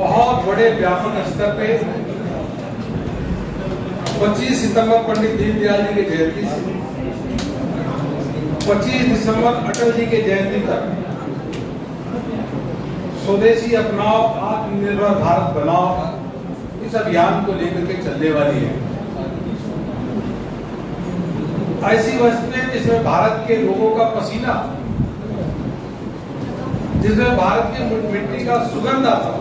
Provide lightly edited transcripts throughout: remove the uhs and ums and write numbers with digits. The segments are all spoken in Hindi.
बहुत बड़े व्यापक स्तर पे 25 सितंबर पंडित दीनदयाल जी की जयंती से 25 दिसंबर अटल जी की जयंती तक स्वदेशी अपनाओ आत्मनिर्भर भारत बनाओ इस अभियान को लेकर के चलने वाली है। ऐसी वस्तुएं जिसमें भारत के लोगों का पसीना, जिसमें भारत की मिट्टी का सुगंध आता,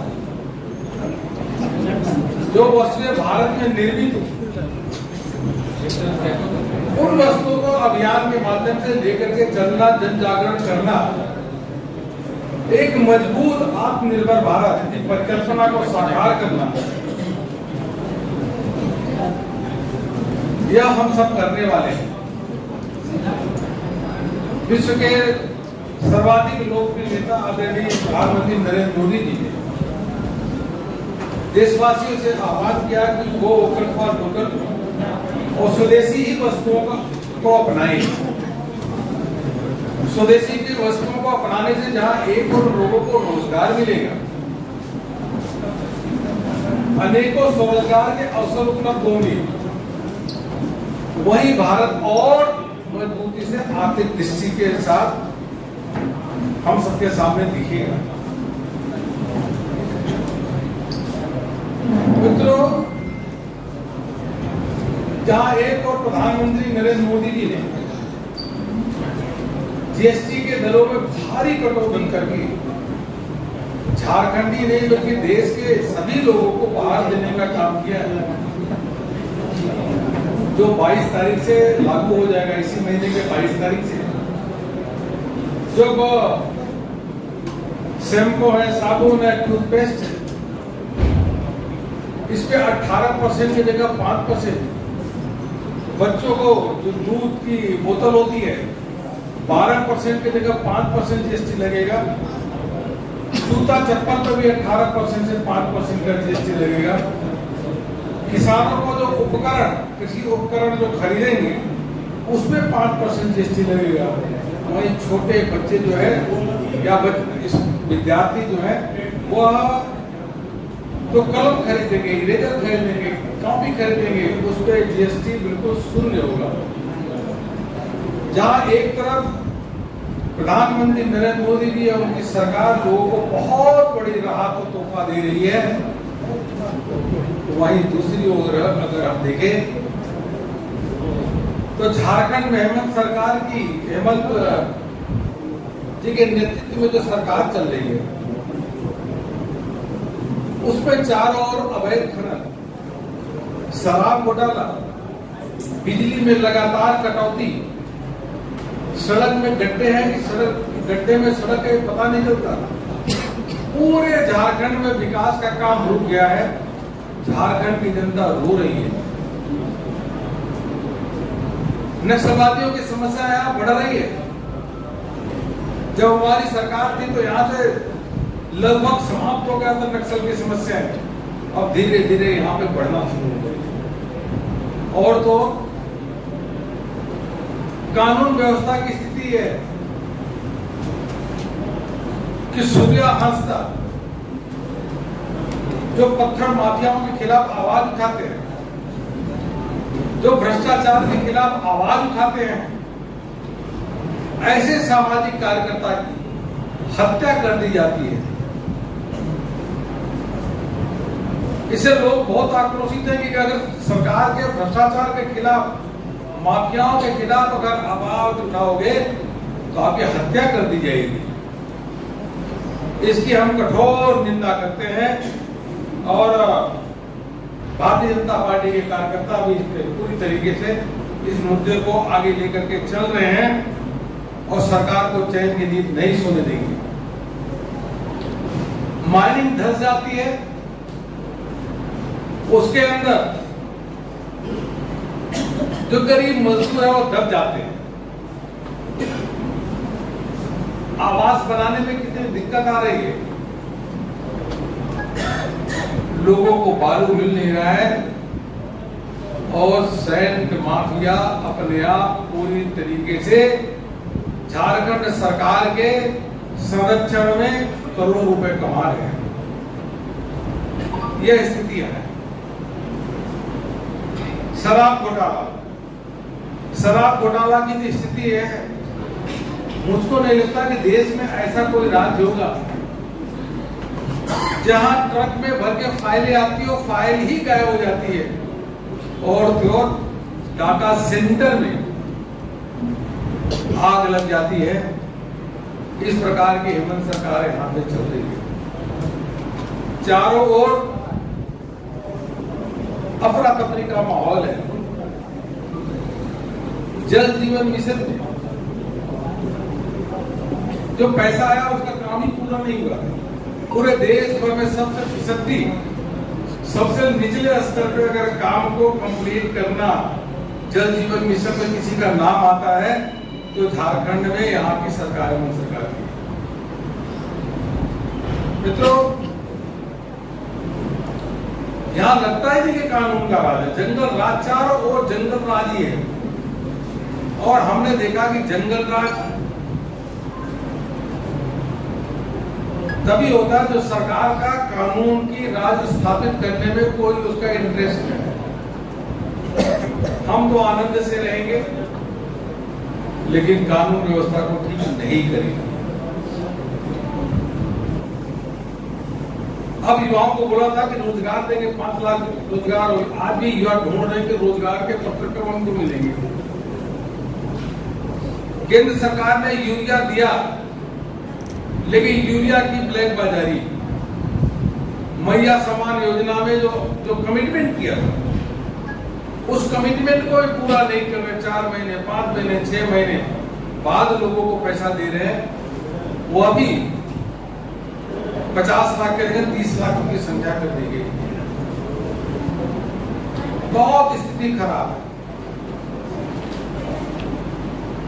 जो वस्तुएं भारत में निर्मित हो, उन वस्तुओं को अभियान के माध्यम से लेकर के चलना, जन जागरण करना, एक मजबूत आत्मनिर्भर भारत की परिकल्पना को साकार करना, यह हम सब करने वाले हैं। विश्व के सर्वाधिक लोकप्रिय नेता आदरणीय प्रधानमंत्री नरेंद्र मोदी जी ने देशवासियों से आह्वान किया कि गो वोकल फॉर लोकल और स्वदेशी ही वस्तुओं को अपनाएं। स्वदेशी की वस्तुओं को अपनाने से जहां 1 करोड़ लोगों को रोजगार मिलेगा, अनेकों स्वरोजगार के अवसर उपलब्ध होंगे, वहीं भारत और मजबूती से आर्थिक दृष्टि के साथ हम सबके सामने दिखेगा। मित्रों, जहां एक और प्रधानमंत्री नरेंद्र मोदी जी ने जीएसटी के दरों में भारी कटौती करके झारखंडी नहीं बल्कि देश के सभी लोगों को बाहर देने का काम किया है, जो 22 तारीख से लागू हो जाएगा, इसी महीने के 22 तारीख से, जो शैम्पू है, साबुन है, टूथपेस्ट है, इस पे 18% की जगह 5%, बच्चों को जो दूध की बोतल होती है 12% की जगह 5% जीएसटी लगेगा, जूता चप्पल पर भी 18% से 5% का जीएसटी लगेगा। किसानों को जो उपकरण, कृषि उपकरण जो खरीदेंगे उसमें 5% जीएसटी लगेगा। वही छोटे बच्चे जो है या विद्यार्थी जो है वह तो कलम खरीदेंगे, इरेजर खरीदेंगे, कॉपी खरीदेंगे, उस पर जीएसटी बिल्कुल शून्य होगा। जहां एक तरफ प्रधानमंत्री नरेंद्र मोदी जी और उनकी सरकार लोगों को बहुत बड़ी राहत और तोहफा दे रही है, वहीं दूसरी ओर अगर आप देखें तो झारखंड में हेमंत सरकार की, हेमंत जी के नेतृत्व में जो सरकार चल रही है उसमें चारों ओर अवैध खनन, शराब घोटाला, बिजली में लगातार कटौती, सड़क में गड्ढे हैं कि सड़क गड्ढे में सड़क है पता नहीं चलता। पूरे झारखंड में विकास का काम रुक गया है। झारखंड की जनता रो रही है। नक्सलवादियों की समस्या यहाँ बढ़ रही है। जब हमारी सरकार थी तो यहाँ से लगभग समाप्त हो गया था नक्सल की समस्या है। अब धीरे धीरे यहाँ पे बढ़ना शुरू हो गई। और तो कानून व्यवस्था की स्थिति है कि सूर्या हंसदा जो पत्थर माफियाओं के खिलाफ आवाज उठाते हैं, जो भ्रष्टाचार के खिलाफ आवाज उठाते हैं, ऐसे सामाजिक कार्यकर्ता की हत्या कर दी जाती है। इससे लोग बहुत आक्रोशित हैं कि अगर सरकार के भ्रष्टाचार के खिलाफ, माफियाओं के खिलाफ अगर आवाज उठाओगे तो आपकी हत्या कर दी जाएगी। इसकी हम कठोर निंदा करते हैं और भारतीय जनता पार्टी के कार्यकर्ता भी पूरी तरीके से इस मुद्दे को आगे लेकर के चल रहे हैं और सरकार को चैन की नींद नहीं सोने देंगे। माइनिंग धस जाती है, उसके अंदर जो गरीब मजदूर है वो दब जाते हैं। आवास बनाने में कितनी दिक्कत आ रही है। लोगों को बालू मिल नहीं रहा है और सैंड माफिया अपने आप पूरी तरीके से झारखंड सरकार के संरक्षण में करोड़ों रुपए कमा रहे हैं। यह स्थितियां हैं। शराब घोटाला की जो स्थिति है, मुझको नहीं लगता कि देश में ऐसा कोई राज्य होगा जहां ट्रक में भर के फाइलें आती है और फाइल ही गायब हो जाती है, और डाटा सेंटर में आग लग जाती है। इस प्रकार की हेमंत सरकार यहां पे चल रही है। चारों ओर अफरा तफरी का माहौल है। जल जीवन मिशन में जो पैसा आया उसका काम ही पूरा नहीं हुआ। पूरे देश भर में सबसे फिसदी, सबसे निचले स्तर पे अगर काम को कंप्लीट करना जल जीवन मिशन में किसी का नाम आता है तो झारखंड में यहाँ की सरकार है, सरकार की। मित्रों, यहाँ लगता ही नहीं कि कानून का राज है। जंगल राज, चारों ओर जंगल राज ही है। और हमने देखा कि जंगल राज तभी होता है जो सरकार का कानून की राज स्थापित करने में कोई उसका इंटरेस्ट नहीं है। हम तो आनंद से रहेंगे लेकिन कानून व्यवस्था को ठीक नहीं करेंगे। अब युवाओं को बोला था कि रोजगार देंगे, 5 लाख रोजगार। आज भी युवा ढूंढ रहे हैं कि रोजगार के पत्र कब उनको मिलेंगे। केंद्र सरकार ने यूरिया दिया, लेकिन यूरिया की ब्लैक बाजारी, मैया सम्मान योजना में जो कमिटमेंट किया था, उस कमिटमेंट को भी पूरा नहीं कर रहे। 4 महीने, 5 महीने, 6 महीने बाद लोगों को पैसा दे रहे हैं। वो अभी 50 लाख के जगह 30 लाख की संख्या कर दी गई। बहुत स्थिति खराब है।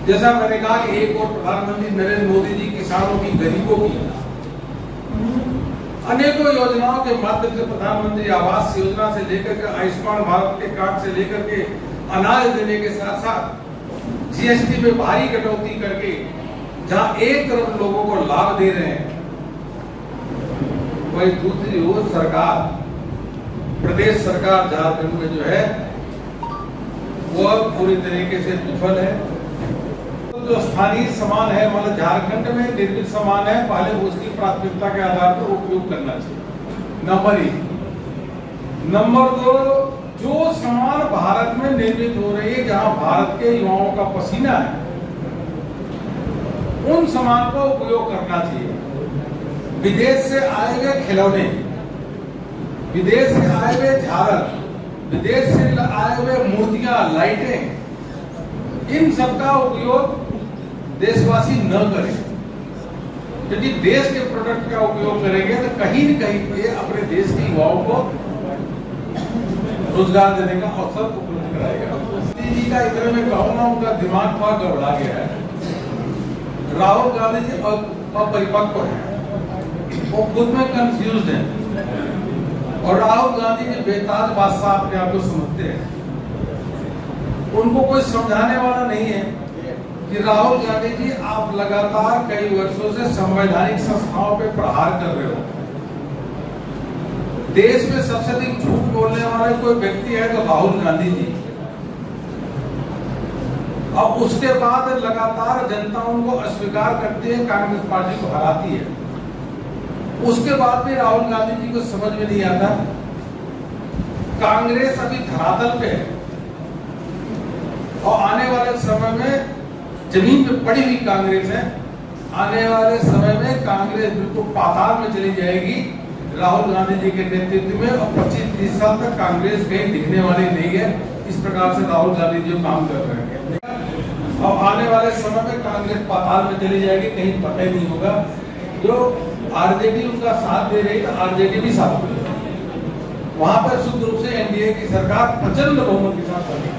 जैसा मैंने कहा कि एक और प्रधानमंत्री नरेंद्र मोदी जी किसानों की, गरीबों की अनेकों योजनाओं के माध्यम से, प्रधानमंत्री आवास योजना से लेकर के आयुष्मान भारत के कार्ड से लेकर के अनाज देने के साथ साथ जीएसटी में भारी कटौती करके जहां एक तरफ लोगों को लाभ दे रहे हैं, वही दूसरी ओर सरकार, प्रदेश सरकार झारखंड में जो है वह पूरी तरीके से विफल है। जो स्थानीय सामान है, मतलब झारखंड में निर्मित सामान है, पहले उसकी प्राथमिकता के आधार पर उपयोग करना चाहिए, नंबर 1। नंबर 2, जो सामान भारत में निर्मित हो रही है, जहां भारत के युवाओं का पसीना है, उन सामान का उपयोग करना चाहिए। विदेश से आए हुए खिलौने, विदेश से आए हुए झालर, विदेश से आए हुए मूर्तियां, लाइटें, इन सबका उपयोग देशवासी न करें। यदि देश के प्रोडक्ट का उपयोग करेंगे तो कहीं न कहीं पे अपने देश के युवाओं को रोजगार देने का अवसर उपलब्ध कराएगा। मोदी जी का इतना में कहूँगा, उनका दिमाग थोड़ा गड़बड़ा गया है। राहुल गांधी जी अपरिपक्व है, वो खुद में कंफ्यूज है, और राहुल गांधी जी बेताज बादशाह अपने आप को समझते हैं। उनको कोई समझाने वाला नहीं है कि राहुल गांधी जी, आप लगातार कई वर्षों से संवैधानिक संस्थाओं पे प्रहार कर रहे हो। देश में सबसे अधिक झूठ बोलने वाला कोई व्यक्ति है तो राहुल गांधी जी। अब उसके बाद लगातार जनता उनको अस्वीकार करती है, कांग्रेस पार्टी को हराती है। उसके बाद भी राहुल गांधी जी को समझ में नहीं आता। कांग्रेस अभी धरातल पे है और आने वाले समय में जमीन पे पड़ी हुई कांग्रेस है। आने वाले समय में कांग्रेस बिल्कुल पाताल में चली जाएगी राहुल गांधी जी के नेतृत्व में, और 25-30 साल तक कांग्रेस कहीं दिखने वाली नहीं है। इस प्रकार से राहुल गांधी जी काम कर रहे हैं। और आने वाले समय में कांग्रेस पाताल में चली जाएगी, कहीं पता ही नहीं होगा। जो आरजेडी उनका साथ दे रही है, आरजेडी भी साथ दे रही है। वहां पर शुद्ध रूप से एनडीए की सरकार प्रचंड बहुमत के साथ बनी।